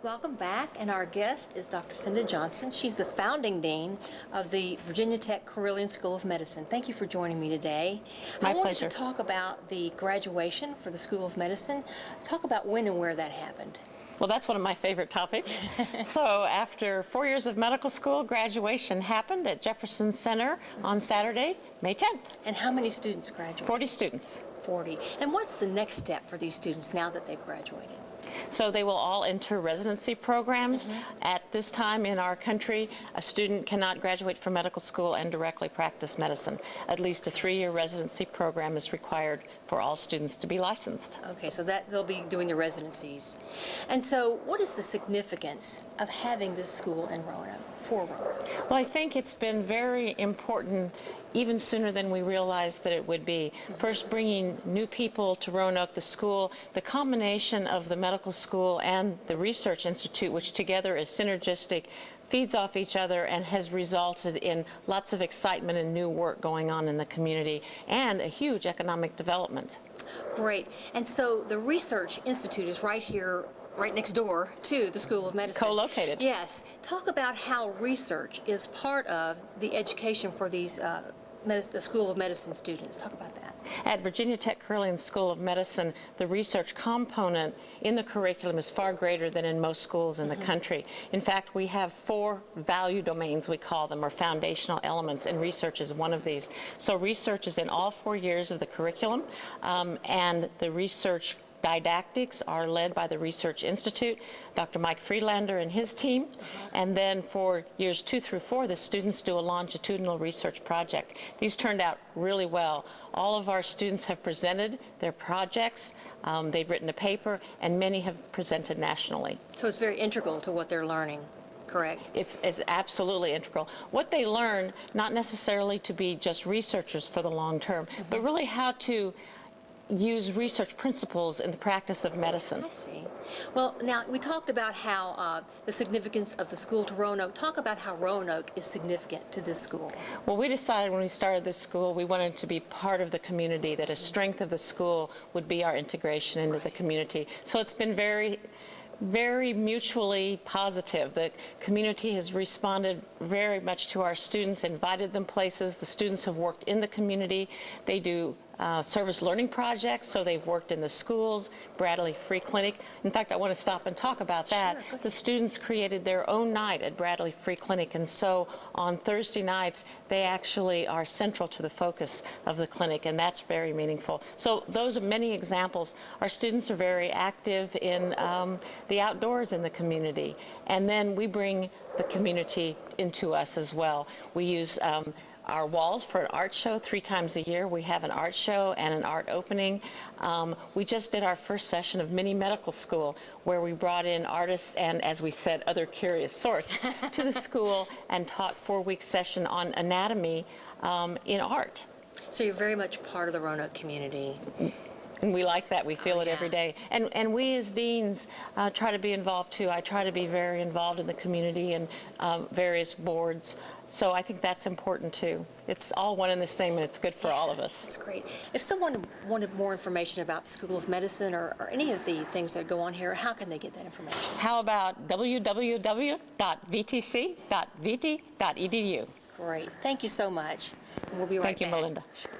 Welcome back, and our guest is Dr. Cinda Johnson. She's the founding dean of the Virginia Tech Carilion School of Medicine. Thank you for joining me today. My pleasure. I wanted to talk about the graduation for the School of Medicine. Talk about when and where that happened. Well, that's one of my favorite topics. So after 4 years of medical school, graduation happened at Jefferson Center on Saturday, May 10th. And how many students graduated? 40 students. 40. And what's the next step for these students now that they've graduated? So they will all enter residency programs. At this time in our country, a student cannot graduate from medical school and directly practice medicine. At least a 3-year residency program is required for all students to be licensed. Okay, so that they'll be doing the residencies. And so what is the significance of having this school in Roanoke, for Roanoke? Well, I think it's been very important even sooner than we realized that it would be. First, bringing new people to Roanoke, the school, the combination of the medical school and the research institute, which together is synergistic, feeds off each other and has resulted in lots of excitement and new work going on in the community and a huge economic development. Great. And so the research institute is right here, right next door to the School of Medicine. Co-located. Yes. Talk about how research is part of the education for these the School of Medicine students. Talk about that. At Virginia Tech Carilion School of Medicine, the research component in the curriculum is far greater than in most schools in the country. In fact, we have 4 value domains, we call them, or foundational elements, and research is one of these. So research is in all 4 years of the curriculum, and the research didactics are led by the Research Institute, Dr. Mike Friedlander and his team. And then for years 2 through 4, the students do a longitudinal research project. These turned out really well. All of our students have presented their projects, they've written a paper, and many have presented nationally. So it's very integral to what they're learning, correct? It's absolutely integral. What they learn, not necessarily to be just researchers for the long term, but really how to use research principles in the practice of medicine. I see. Well, now we talked about how the significance of the school to Roanoke. Talk about how Roanoke is significant to this school. Well, we decided when we started this school we wanted to be part of the community, that a strength of the school would be our integration into the community. So it's been very mutually positive. The community has responded very much to our students, invited them places. The students have worked in the community. They do service learning projects, so they've worked in the schools, Bradley Free Clinic. In fact, I want to stop and talk about that. Sure, the students created their own night at Bradley Free Clinic, and so on Thursday nights, they actually are central to the focus of the clinic, and that's very meaningful. So those are many examples. Our students are very active in the outdoors in the community, and then we bring the community into us as well. We use our walls for an art show 3 times a year. We have an art show and an art opening. We just did our first session of mini medical school, where we brought in artists and, as we said, other curious sorts to the school and taught 4-week session on anatomy in art. So you're very much part of the Roanoke community. And we like that. We feel it yeah. every day. And we as deans try to be involved too. I try to be very involved in the community and various boards. So I think that's important too. It's all one and the same, and it's good for all of us. That's great. If someone wanted more information about the School of Medicine or any of the things that go on here, how can they get that information? How about www.vtc.vt.edu? Great. Thank you so much. And we'll be right back. Thank you, Melinda. Sure.